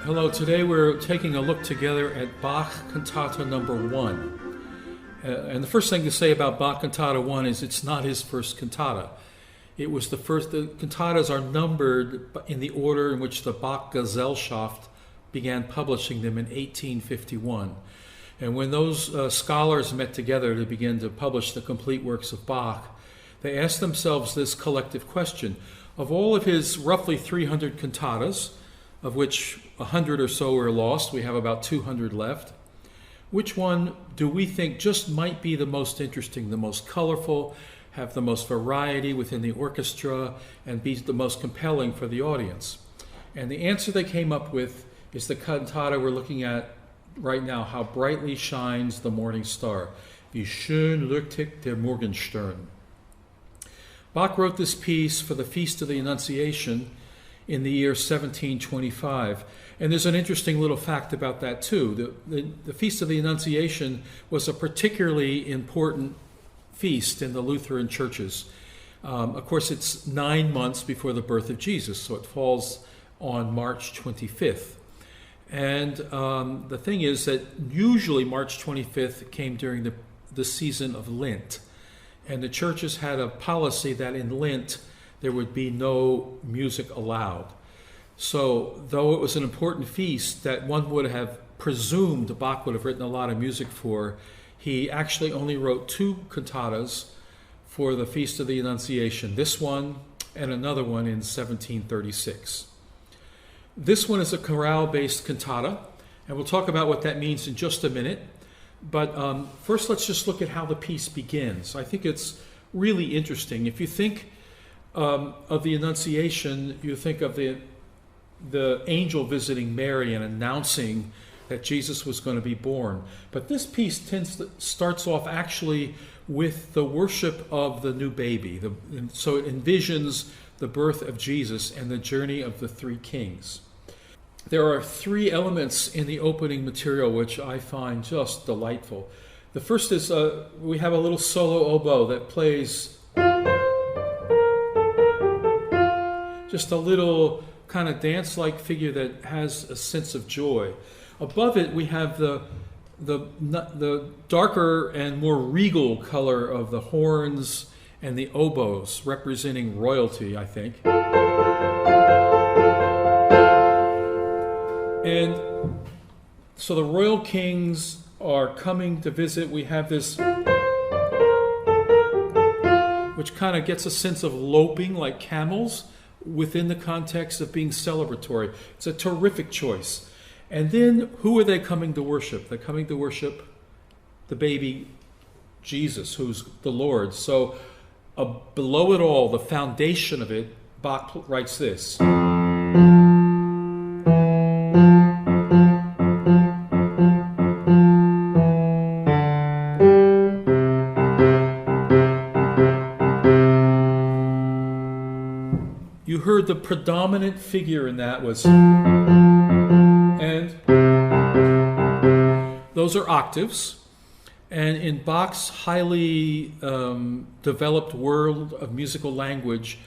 Hello, today we're taking a look together at Bach Cantata number 1. And the first thing to say about Bach Cantata 1 is it's not his first cantata. It was the first. The cantatas are numbered in the order in which the Bach Gesellschaft began publishing them in 1851. And when those scholars met together to begin to publish the complete works of Bach, they asked themselves this collective question. Of all of his roughly 300 cantatas, of which 100 or so are lost, we have about 200 left, which one do we think just might be the most interesting, the most colorful, have the most variety within the orchestra, and be the most compelling for the audience? And the answer they came up with is the cantata we're looking at right now, How Brightly Shines the Morning Star, Wie schön leuchtet der Morgenstern. Bach wrote this piece for the Feast of the Annunciation in the year 1725. And there's an interesting little fact about that too. The Feast of the Annunciation was a particularly important feast in the Lutheran churches. Of course, it's 9 months before the birth of Jesus, so it falls on March 25th. And the thing is that usually March 25th came during the season of Lent. And the churches had a policy that in Lent there would be no music allowed. So though it was an important feast that one would have presumed Bach would have written a lot of music for, he actually only wrote 2 cantatas for the Feast of the Annunciation, this one and another one in 1736. This one is a chorale-based cantata, and we'll talk about what that means in just a minute. But first let's just look at how the piece begins. I think it's really interesting. If you think of the Annunciation, you think of the angel visiting Mary and announcing that Jesus was going to be born. But this piece starts off actually with the worship of the new baby. So it envisions the birth of Jesus and the journey of the 3 kings. There are 3 elements in the opening material which I find just delightful. The first is we have a little solo oboe that plays just a little kind of dance-like figure that has a sense of joy. Above it, we have the darker and more regal color of the horns and the oboes, representing royalty, I think. And so the royal kings are coming to visit. We have this, which kind of gets a sense of loping like camels, within the context of being celebratory. It's a terrific choice. And then who are they coming to worship? They're coming to worship the baby Jesus, who's the Lord. So below it all, the foundation of it, Bach writes this. You heard the predominant figure in that was, and those are octaves. And in Bach's highly developed world of musical language,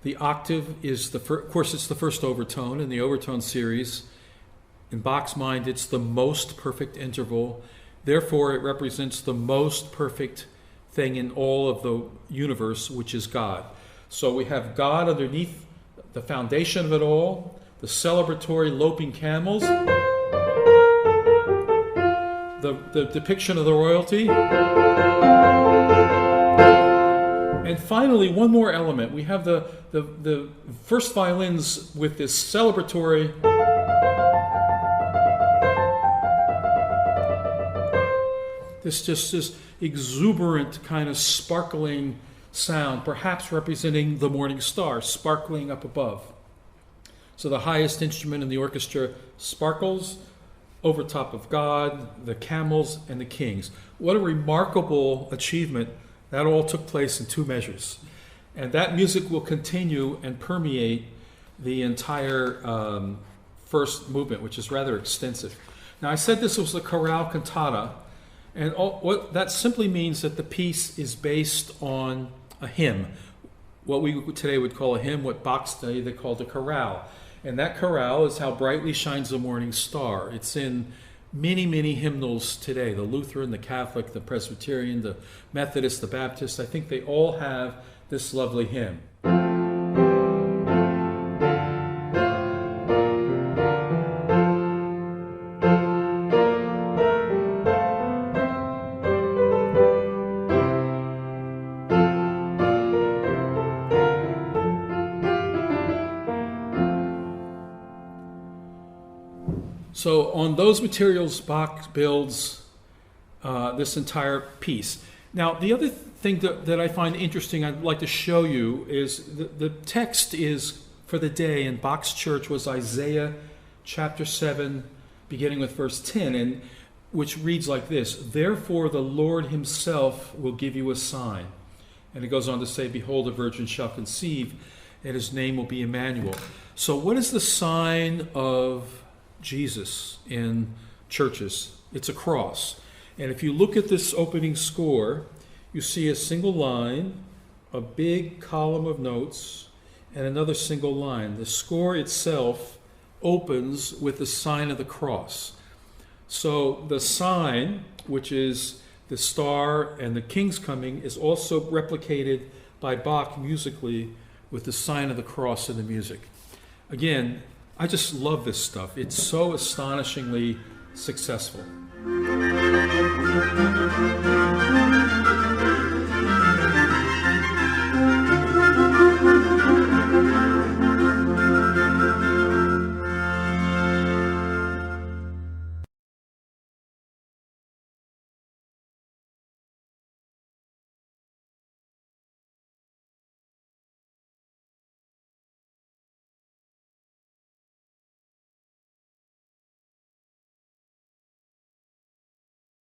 the octave is of course, it's the first overtone in the overtone series. In Bach's mind, it's the most perfect interval. Therefore, it represents the most perfect thing in all of the universe, which is God. So we have God underneath the foundation of it all, the celebratory loping camels, the depiction of the royalty, and finally one more element. We have the first violins with this celebratory this exuberant kind of sparkling sound, perhaps representing the morning star sparkling up above. So the highest instrument in the orchestra sparkles over top of God, the camels, and the kings. What a remarkable achievement. That all took place in 2 measures. And that music will continue and permeate the entire first movement, which is rather extensive. Now, I said this was the Chorale Cantata, and what that simply means that the piece is based on a hymn, what we today would call a hymn, what Bach's day they called a chorale. And that chorale is How Brightly Shines the Morning Star. It's in many, many hymnals today. The Lutheran, the Catholic, the Presbyterian, the Methodist, the Baptist, I think they all have this lovely hymn. So on those materials, Bach builds this entire piece. Now, the other thing that I find interesting, I'd like to show you, is the text is for the day in Bach's church was Isaiah chapter 7, beginning with verse 10, and which reads like this: "Therefore the Lord himself will give you a sign." And it goes on to say, "Behold, a virgin shall conceive, and his name will be Emmanuel." So what is the sign of Jesus in churches? It's a cross. And if you look at this opening score, you see a single line, a big column of notes, and another single line. The score itself opens with the sign of the cross. So the sign, which is the star and the king's coming, is also replicated by Bach musically with the sign of the cross in the music. Again, I just love this stuff. It's so astonishingly successful.